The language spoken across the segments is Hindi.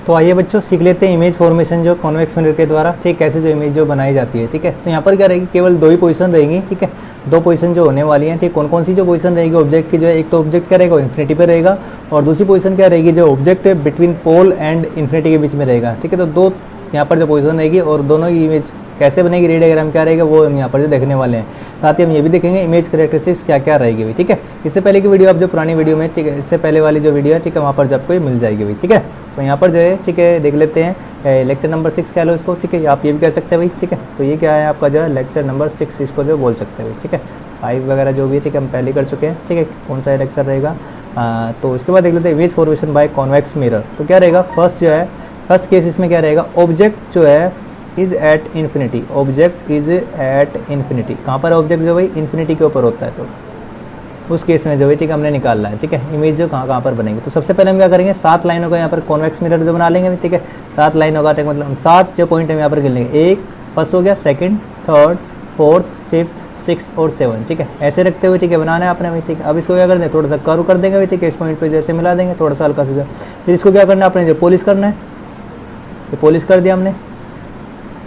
तो आइए बच्चों सीख लेते हैं इमेज फॉर्मेशन जो कॉन्वेक्स मिरर के द्वारा, ठीक, कैसे जो इमेज जो बनाई जाती है। ठीक है, तो यहाँ पर क्या रहेगी, केवल दो ही पोजीशन रहेंगी। ठीक है, दो पोजीशन जो होने वाली हैं। ठीक, कौन कौन सी जो पोजीशन रहेगी ऑब्जेक्ट की, जो है एक तो ऑब्जेक्ट क्या रहेगा इन्फिनिटी पे रहेगा, और दूसरी पोजीशन क्या रहेगी जो object between pole and infinity के बीच में रहेगा। ठीक है, तो दो यहाँ पर जो पोजीशन रहेगी और दोनों की इमेज कैसे बनेगी, रे डायग्राम क्या रहेगा वो हम यहाँ पर जो देखने वाले हैं। साथ ही हम ये भी देखेंगे इमेज कैरेक्टरिस्टिक्स क्या क्या रहेगी भाई। ठीक है, इससे पहले की वीडियो आप जो पुरानी वीडियो में, ठीक है, इससे पहले वाली जो वीडियो है, ठीक है, वहाँ पर जब कोई मिल जाएगी भाई। ठीक है, तो यहाँ पर जो है, ठीक है, देख लेते हैं लेक्चर नंबर 6 कह लो इसको। ठीक है, आप ये भी कह सकते हैं भाई। ठीक है, तो ये क्या है आपका जो है लेक्चर नंबर 6, इसको जो बोल सकते हैं भाई। ठीक है, 5 वगैरह जो भी है, ठीक है, हम पहले कर चुके हैं। ठीक है, कौन सा लेक्चर रहेगा, तो उसके बाद देख लेते हैं image formation by convex mirror. तो क्या रहेगा, फर्स्ट जो है, फर्स्ट केस इसमें क्या रहेगा, ऑब्जेक्ट जो है is at infinity, object is at infinity. कहाँ पर ऑब्जेक्ट जो भाई इन्फिनिटी के ऊपर होता है, तो उस केस में जो है, ठीक है, हमने निकालना है। ठीक है, इमेज जो कहाँ पर बनेगी, तो सबसे पहले हम क्या करेंगे, 7 लाइनों का यहाँ पर कॉन्वेक्स मिरर जो बना लेंगे। ठीक है, 7 लाइनों का मतलब 7 जो पॉइंट हम यहाँ पर गिन लेंगे, एक फर्स्ट हो गया, सेकंड, थर्ड, फोर्थ, फिफ्थ, 6 और 7। ठीक है, ऐसे रखते हुए, ठीक है, बनाना है आपने भाई। ठीक है, अब इसको क्या करना है, थोड़ा सा कर्व कर देंगे भाई। ठीक है, इस पॉइंट पे जैसे मिला देंगे थोड़ा सा हल्का सा, फिर इसको क्या करना है आपने, जो पॉलिश करना है, ये पॉलिश कर दिया हमने।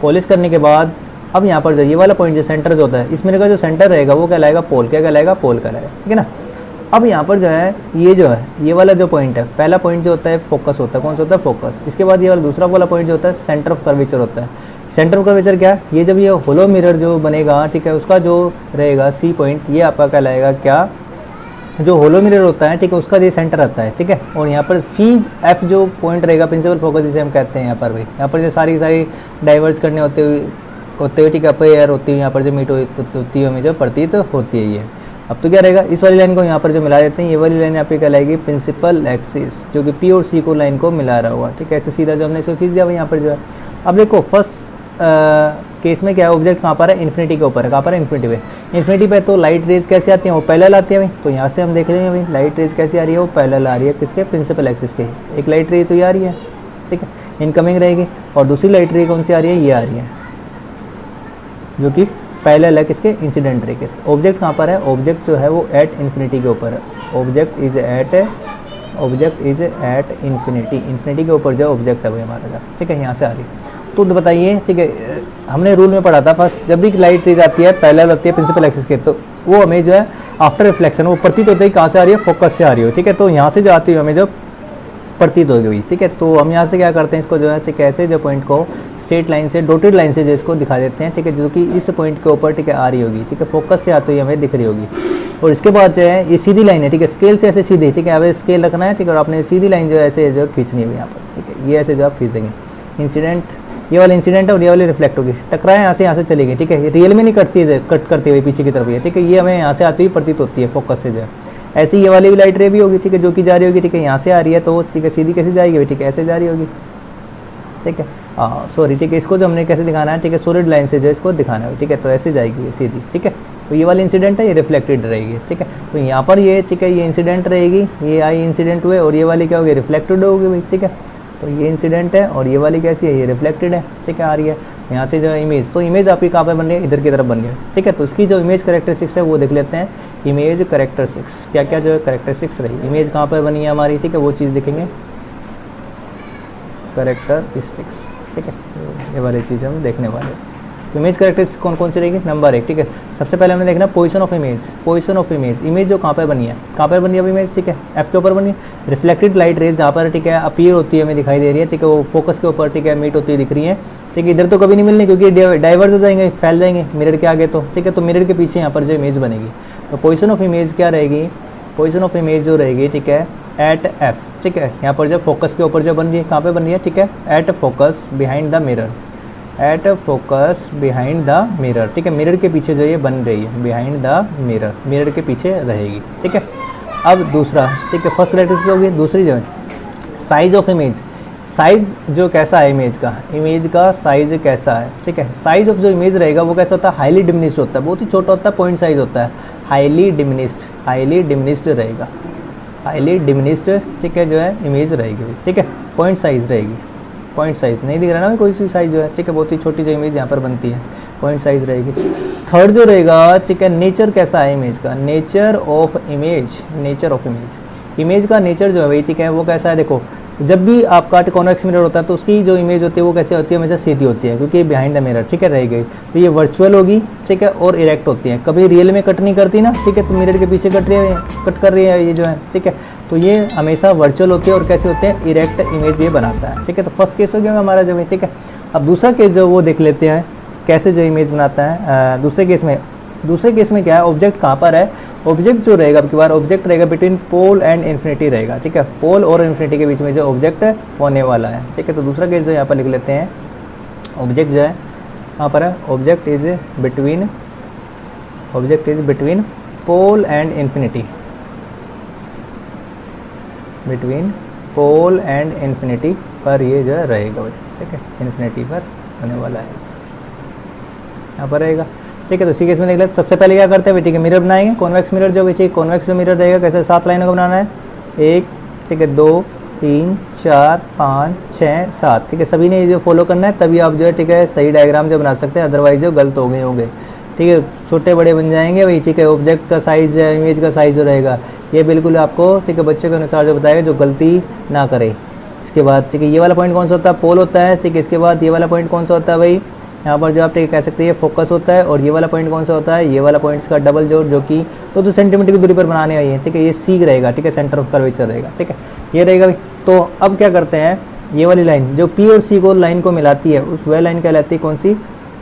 पॉलिश करने के बाद अब यहाँ पर जो ये वाला पॉइंट जो सेंटर जो होता है, इस मिरर का जो सेंटर रहेगा वो कहलाएगा पोल। क्या कहलाएगा, पोल कहलाएगा। ठीक है ना। अब यहाँ पर जो है ये जो है, ये वाला जो पॉइंट है, पहला पॉइंट जो होता है फोकस होता है। कौन सा होता है, फोकस। इसके बाद ये वाला दूसरा वाला पॉइंट जो होता है सेंटर ऑफ कर्वेचर होता है। सेंटर ऑफ कर्वेचर क्या है, ये जब ये होलो मिरर जो बनेगा, ठीक है, उसका जो रहेगा सी पॉइंट, ये आपका कहलाएगा क्या, जो होलो मिरर होता है, ठीक है, उसका ये सेंटर आता है। ठीक है, और यहाँ पर फीज एफ जो पॉइंट रहेगा, प्रिंसिपल फोकस जिसे हम कहते हैं यहाँ पर भाई। यहाँ पर जो सारी डाइवर्स करने होते हुए, ठीक है, अपेयर होती है, यहाँ पर जो मीट होती है, हमें जो प्रतीत होती है ये। अब तो क्या रहेगा, इस वाली लाइन को यहाँ पर जो मिला देते हैं, ये वाली लाइन यहाँ पे कहलाएगी प्रिंसिपल एक्सिस, जो कि पी और सी को लाइन को मिला रहा हुआ। ठीक है, ऐसे सीधा जो हमने इसको खींच दिया भाई यहाँ पर जो है। अब देखो फर्स्ट केस में क्या है, ऑब्जेक्ट कहाँ पर है, इन्फिनिटी के ऊपर है। कहाँ पर है, इन्फिनिटी पे। इन्फिनिटी पे तो लाइट रेज कैसे आती है, वो पैरेलल आती है भाई। तो यहाँ से हम देख लेंगे भाई, लाइट रेज कैसे आ रही है, वो पैरेलल आ रही है किसके, प्रिंसिपल एक्सिस के। एक लाइट रे तो ये आ रही है, ठीक है, इनकमिंग रहेगी, और दूसरी लाइट रे कौन सी आ रही है, ये आ रही है, जो कि पैरेलल है किसके, इंसिडेंट रे के। ऑब्जेक्ट कहाँ पर है, ऑब्जेक्ट जो है वो एट इन्फिनिटी के ऊपर है। Object is at infinity, infinity के ऊपर जो ऑब्जेक्ट है भाई हमारा जो, ठीक है, यहाँ से आ रही है। तो बताइए, ठीक है, हमने रूल में पढ़ा था फर्स्ट, जब भी लाइट रेज आती है पैरेलल होती है प्रिंसिपल एक्सिस के, तो वो हमें जो है आफ्टर रिफ्लेक्शन वो प्रतीत होता है कहाँ से आ रही है, फोकस से आ रही हो। ठीक है, तो यहाँ से जो आती है हमें जो प्रतीत होगी हुई। ठीक है, तो हम यहाँ से क्या करते हैं, इसको जो है, ठीक है, ऐसे जो पॉइंट को स्ट्रेट लाइन से, डॉटेड लाइन से जो इसको दिखा देते हैं। ठीक है, जो कि इस पॉइंट के ऊपर, ठीक है, आ रही होगी। ठीक है, फोकस से आती हुई हमें दिख रही होगी। और इसके बाद जो है ये सीधी लाइन है, ठीक है, स्केल से ऐसे सीधी, ठीक है, अब स्केल रखना है, ठीक है, और आपने सीधी लाइन जो है ऐसे जो खींचनी है यहाँ पर। ठीक है, ये ऐसे जो आप खींच देंगे, इंसिडेंट, ये वाला इंसिडेंट है और ये वाली रिफ्लेक्ट होगी, टकराए यहाँ से चलेगी। ठीक है, ये रियल में नहीं कटती है, कट करती हुई पीछे की तरफ है। ठीक है, ये हमें यहाँ से आती हुई प्रतीत होती है फोकस से जो है। ऐसे ये वाली भी लाइट रे भी होगी, ठीक है, जो कि जा रही होगी, ठीक है, यहाँ से आ रही है, तो ठीक है, सीधी कैसे जाएगी, ठीक है, ऐसे जा रही होगी। ठीक है, सॉरी, ठीक है, इसको जो हमने कैसे दिखाना है, ठीक है, सॉलिड लाइन से जो इसको दिखाना है। ठीक है, तो ऐसे जाएगी ये सीधी। ठीक है, तो ये वाली इंसिडेंट है, ये रिफ्लेक्टेड रहेगी। ठीक है, तो यहाँ पर ये, ठीक है, ये इंसिडेंट रहेगी, ये आई इंसिडेंट हुए, और ये वाली क्या होगी, रिफ्लेक्टेड होगी भाई। ठीक है, तो ये इंसिडेंट है और ये वाली कैसी है, ये रिफ्लेक्टेड है। ठीक है, आ रही है यहाँ से जो इमेज, तो इमेज आपकी कहाँ पर बन रही है, इधर की तरफ बन रही है। ठीक है, तो उसकी जो इमेज कैरेक्टरिस्टिक्स है वो देख लेते हैं। इमेज कैरेक्टरिस्टिक्स क्या क्या जो है कैरेक्टरिस्टिक्स रही, इमेज कहाँ पर बनी है हमारी, ठीक है, वो चीज़ देखेंगे, कैरेक्टरिस्टिक्स। ठीक है, ये वाली चीज़ हम देखने वाले हैं। तो इमेज कैरेक्टरिस्टिक्स कौन कौन सी रहेगी, नंबर 1। ठीक है, सबसे पहले हमने देखना position of image. Position of image, image जो कहाँ पर बनी है, कहाँ पर बनी है इमेज, ठीक है, एफ के ऊपर बनी है। रिफ्लेक्टेड लाइट रेज जहाँ पर, ठीक है, अपीयर होती है, हमें दिखाई दे रही है। ठीक है, वो फोकस के ऊपर, ठीक है, मीट होती है, दिख रही है। ठीक है, इधर तो कभी नहीं मिलनी क्योंकि डाइवर्स हो जाएंगे, फैल जाएंगे मिरर के आगे तो। ठीक है, तो मिरर के पीछे यहाँ पर जो इमेज बनेगी, तो पोजीशन ऑफ इमेज क्या रहेगी, पोजीशन ऑफ इमेज जो रहेगी, ठीक है, एट एफ। ठीक है, यहाँ पर जो फोकस के ऊपर जो बन रही है, कहाँ पे बन रही है, ठीक है, at focus behind the mirror, at focus behind the mirror. ठीक है, मिरर के पीछे जो ये बन रही है, बिहाइंड द मिरर, मिरर के पीछे रहेगी। ठीक है, अब दूसरा, ठीक है, फर्स्ट कैरेक्टरिस्टिक होगी। दूसरी जो है साइज ऑफ इमेज, साइज जो कैसा है इमेज का साइज कैसा है। ठीक है, साइज ऑफ जो इमेज रहेगा वो कैसा होता है, हाईली डिमिनिश्ड होता है, बहुत ही छोटा होता है, पॉइंट साइज होता है, हाईली डिमिनिश्ड रहेगा, हाईली डिमिनिश्ड। ठीक है, जो है इमेज रहेगी। ठीक है, पॉइंट साइज रहेगी, पॉइंट साइज नहीं दिख रहा ना कोई सी साइज जो है। ठीक है, बहुत ही छोटी जो इमेज यहाँ पर बनती है, पॉइंट साइज रहेगी। थर्ड जो रहेगा, ठीक है, नेचर कैसा है इमेज का, nature of image, nature of image, image का नेचर जो है भाई, ठीक है, वो कैसा है, देखो जब भी आपका कॉन्वेक्स मिरर होता है तो उसकी जो इमेज होती है वो कैसे होती है, हमेशा सीधी होती है, क्योंकि बिहाइंड द मिरर, ठीक है, रह गई। तो ये वर्चुअल होगी, ठीक है, और इरेक्ट होती है, कभी रियल में कट नहीं करती ना, ठीक है, तो मिरर के पीछे कट कर रही है ये जो है, ठीक है, तो ये हमेशा वर्चुअल होती है और कैसे होते हैं, इरेक्ट इमेज ये बनाता है, ठीक है। तो फर्स्ट केस हो गया हमारा जो है, ठीक है। अब दूसरा केस जो वो देख लेते हैं कैसे जो इमेज बनाता है। दूसरे केस में क्या है, ऑब्जेक्ट कहाँ पर है, ऑब्जेक्ट जो रहेगा अब की बार ऑब्जेक्ट रहेगा बिटवीन पोल एंड इन्फिनिटी रहेगा, ठीक है, पोल और इन्फिनिटी के बीच में जो ऑब्जेक्ट होने वाला है, ठीक है। तो दूसरा केस जो यहाँ पर लिख लेते हैं, ऑब्जेक्ट जो है यहाँ पर है, object is between pole and infinity, between pole and infinity पर ये जो रहेगा भाई, ठीक है, इन्फिनिटी पर होने वाला है, यहाँ पर रहेगा, ठीक है। तो इसी केस में देख लेते, सबसे पहले क्या करते हैं भाई, ठीक है, मिरर बनाएंगे, कॉन्वेक्स मिरर जो भी, कॉन्वेक्स जो मिरर रहेगा कैसे 7 लाइनों का बनाना है, 1, ठीक है, 2, 3, 4, 5, 6, 7, ठीक है, सभी ने ये जो फॉलो करना है, तभी आप जो है, ठीक है, सही डायग्राम जो बना सकते हैं, अदरवाइज जो गलत हो गए होंगे, ठीक है, छोटे बड़े बन जाएंगे भाई, ठीक है। ऑब्जेक्ट का साइज़, इमेज का साइज़ जो रहेगा ये बिल्कुल आपको, ठीक है, बच्चे के अनुसार जो बताएगा, जो गलती ना करे। इसके बाद, ठीक है, ये वाला पॉइंट कौन सा होता है, पोल होता है, ठीक है। इसके बाद ये वाला पॉइंट कौन सा होता है भाई, यहाँ पर जो आप ठीक कह सकते हैं ये फोकस होता है, और ये वाला पॉइंट कौन सा होता है, ये वाला पॉइंट इसका डबल जोड़, जो कि 2 सेंटीमीटर की दूरी पर बनाने वाली है, ठीक है, ये सी रहेगा, ठीक है, सेंटर ऑफ कर्वेचर रहेगा, ठीक है, ये रहेगा भाई। तो अब क्या करते हैं, ये वाली लाइन जो पी और सी को लाइन को मिलाती है, उस वह लाइन कहलाती है कौन सी,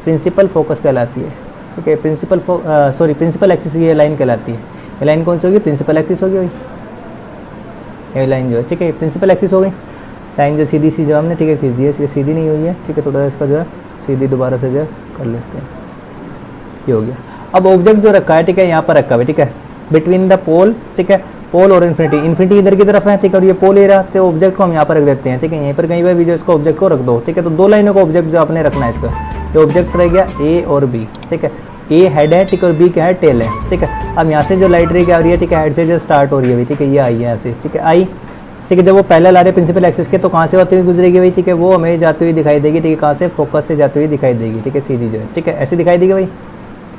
प्रिंसिपल फोकस कहलाती है, ठीक है, प्रिंसिपल एक्सिस ये लाइन कहलाती है। ये लाइन कौन सी होगी, प्रिंसिपल एक्सिस होगी भाई, ये लाइन जो है, ठीक है, प्रिंसिपल एक्सिस हो गई। लाइन जो सीधी सी जो हमने, ठीक है, खींच दी है, इसलिए सीधी नहीं हुई है, ठीक है, थोड़ा इसका जो है सीधी दोबारा से जो है कर लेते हैं, ये हो गया। अब ऑब्जेक्ट जो रखा है, ठीक है, यहाँ पर रखा हुआ है, ठीक है, बिटवीन द पोल, ठीक है, पोल और इन्फिनिटी इधर की तरफ है, ठीक है, और ये पोल एरिया, तो ऑब्जेक्ट को हम यहाँ पर रख देते हैं, ठीक है, यहीं पर कहीं पर भी जो इसको ऑब्जेक्ट को रख दो, ठीक है। तो 2 लाइनों का ऑब्जेक्ट जो आपने रखना है इसका, ये ऑब्जेक्ट रह गया ए और बी, ठीक है, ए हेड है, ठीक है, और बी क्या है, टेल है, ठीक है। अब यहाँ से जो लाइट रे क्या हो रही है, ठीक है, हेड से जो स्टार्ट हो रही है, ठीक है, ये आई है यहाँ से, ठीक है, आई, ठीक है। जब वो पहले ला रहे प्रिंसिपल एक्सिस के, तो कहाँ से होती हुई गुजरेगी भाई, ठीक है, वो हमें जाती हुई दिखाई देगी, ठीक है, कहाँ से, फोकस से जाती हुई दिखाई देगी, ठीक है, सीधी जो है, ठीक है, ऐसे दिखाई देगी भाई,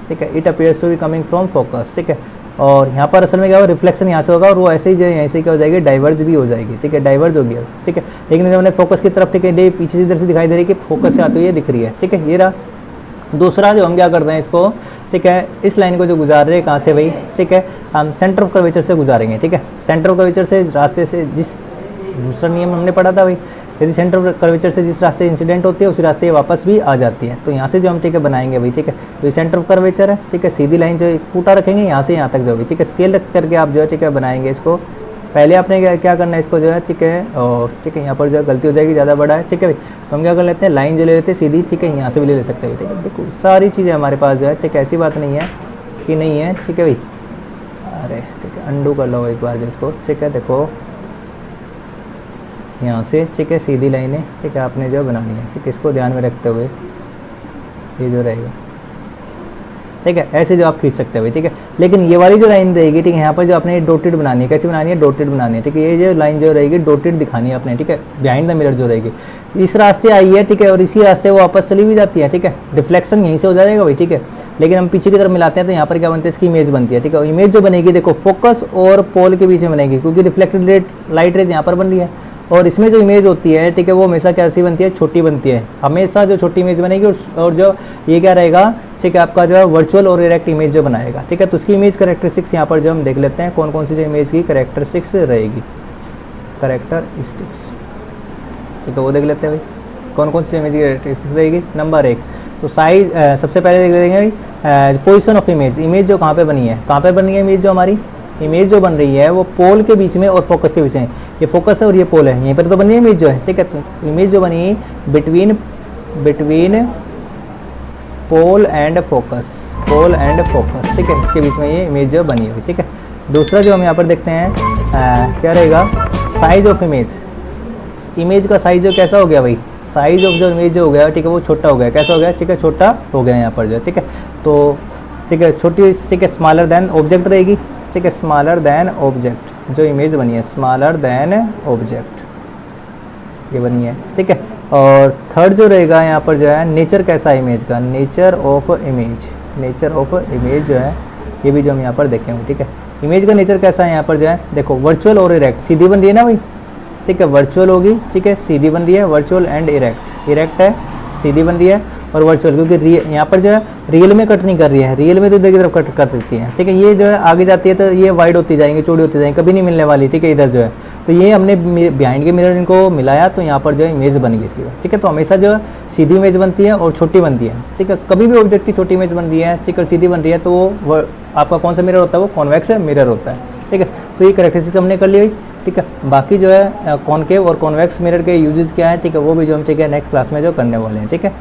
ठीक है, it appears to be coming from focus, ठीक है। और यहाँ पर असल में क्या होगा, रिफ्लेक्शन यहाँ से होगा, और वो ऐसे ही जो है यहाँ से क्या हो जाएगी, डाइवर्ज भी हो जाएगी, ठीक है, डाइवर्ज हो गया, ठीक है। लेकिन जब हमने फोकस की तरफ, ठीक है, पीछे इधर से दिखाई दे रही है कि फोकस से आती हुई दिख रही है, ठीक है, ये रहा। दूसरा जो हम क्या करते हैं इसको, ठीक है, इस लाइन को जो गुजार रहे हैं कहाँ से भाई, ठीक है, हम सेंटर ऑफ कर्वेचर से गुजारेंगे, ठीक है, सेंटर ऑफ कर्वेचर से रास्ते से, जिस दूसरा नियम हमने पढ़ा था भाई, यदि सेंटर ऑफ कर्वेचर से जिस रास्ते इंसिडेंट होती है उसी रास्ते वापस भी आ जाती है। तो यहाँ से जो हम, ठीक है, बनाएंगे भाई, ठीक है, तो ये सेंटर ऑफ कर्वेचर है, ठीक है, सीधी लाइन जो फूटा रखेंगे यहाँ से यहाँ तक जो भी, ठीक है, स्केल रख करके आप जो है, ठीक है, बनाएंगे इसको। पहले आपने क्या करना है, इसको जो है, ठीक है, और ठीक है, यहाँ पर जो है गलती हो जाएगी, ज़्यादा बड़ा है, ठीक है भाई, तो हम क्या कर लेते हैं, लाइन जो ले लेते हैं सीधी, ठीक है, यहाँ से भी ले सकते हैं, ठीक है। देखो सारी चीज़ें हमारे पास जो है, ठीक है, ऐसी बात नहीं है कि नहीं है, ठीक है भाई, अरे ठीक है, अंडू कर लो एक बार जो इसको, ठीक है, देखो यहाँ से, ठीक है, सीधी लाइन है, ठीक है, आपने जो बनानी है, ठीक है, इसको ध्यान में रखते हुए ये जो रहेगा, ठीक है, ऐसे जो आप खींच सकते हो, ठीक है। लेकिन ये वाली जो लाइन रहेगी, ठीक है, यहाँ पर जो आपने डॉटेड बनानी है, कैसी बनानी है, डॉटेड बनानी है, ठीक है, ये जो लाइन जो रहेगी डॉटेड दिखानी है आपने, ठीक है, बिहाइंड द मिरर जो रहेगी, इस रास्ते आई है, ठीक है, और इसी रास्ते वो वापस चली भी जाती है, ठीक है, रिफ्लेक्शन यहीं से हो जाएगा भाई, ठीक है। लेकिन हम पीछे की तरफ मिलाते हैं तो यहाँ पर क्या बनता है, इसकी इमेज बनती है, ठीक है, इमेज जो बनेगी देखो फोकस और पोल के बीच में बनेगी, क्योंकि रिफ्लेक्टेड लाइट रेज यहाँ पर बन रही है, और इसमें जो इमेज होती है, ठीक है, वो हमेशा कैसी बनती है, छोटी बनती है, हमेशा जो छोटी इमेज बनेगी, और जो ये क्या रहेगा, ठीक है, आपका जो है वर्चुअल और इरेक्ट इमेज जो बनाएगा, ठीक है। तो उसकी इमेज करेक्टरिस्टिक्स यहाँ पर जो हम देख लेते हैं, कौन कौन सी जो इमेज की करेक्टरिस्टिक्स रहेगी, करेक्टरिस्टिक्स, ठीक है, वो देख लेते हैं भाई, कौन कौन सी इमेज की करेक्टरिस्टिक्स रहेगी। नंबर 1 तो साइज, सबसे पहले देख लेंगे भाई पोजिशन ऑफ इमेज, इमेज जो कहाँ पे बनी है, कहाँ पे बनी है इमेज, जो हमारी इमेज जो बन रही है वो पोल के बीच में और फोकस के बीच में, ये फोकस है और ये पोल है, यहीं पर तो बनी है इमेज जो है, ठीक है। तो इमेज जो बनी बिटवीन पोल एंड फोकस, ठीक है, इसके बीच में ये इमेज जो बनी हुई, ठीक है। दूसरा जो हम यहाँ पर देखते हैं क्या रहेगा, साइज ऑफ इमेज, इमेज का साइज जो कैसा हो गया भाई, साइज ऑफ जो इमेज जो हो गया, ठीक है, वो छोटा हो गया, कैसा हो गया, ठीक है, छोटा हो गया यहाँ पर जो, ठीक है। तो ठीक है, छोटी, ठीक है, स्मॉलर देन ऑब्जेक्ट रहेगी, ठीक है, स्मॉलर देन ऑब्जेक्ट, जो इमेज बनी है स्मॉलर देन ऑब्जेक्ट, ये बनी है, ठीक है। और थर्ड जो रहेगा यहाँ पर जो है नेचर कैसा है इमेज का, नेचर ऑफ इमेज जो है, ये भी जो हम यहाँ पर देखेंगे, ठीक है। इमेज का नेचर कैसा है यहाँ पर जो है, देखो वर्चुअल और इरेक्ट, सीधी बन रही है ना भाई, ठीक है, वर्चुअल होगी, ठीक है, सीधी बन रही है, वर्चुअल एंड इरेक्ट, इरेक्ट है, सीधी बन रही है और वर्चुअल, क्योंकि यहाँ पर जो है रियल में कट नहीं कर रही है, रियल में तो इधर की तरफ कट कर देती है, ठीक है। ये जो है आगे जाती है तो ये वाइड होती जाएंगी, चौड़ी होती जाएंगी, कभी नहीं मिलने वाली, ठीक है, इधर जो है। तो ये हमने बिहाइंड के मिरर इनको मिलाया तो यहाँ पर जो है इमेज बन गई इसकी, ठीक है। तो हमेशा जो है सीधी इमेज बनती है और छोटी बनती है, ठीक है। कभी भी ऑब्जेक्ट की छोटी इमेज बन रही है, ठीक है, सीधी बन रही है, तो वो आपका कौन सा मिरर होता है, वो कॉन्वेक्स मिरर होता है, ठीक है। तो ये कैरेक्टरिस्टिक्स हमने कर ली, ठीक है। बाकी जो है कॉनकेव और कॉन्वेक्स मिरर के यूजेस क्या है, ठीक है, वो भी जो हम, ठीक है, नेक्स्ट क्लास में जो करने वाले हैं, ठीक है।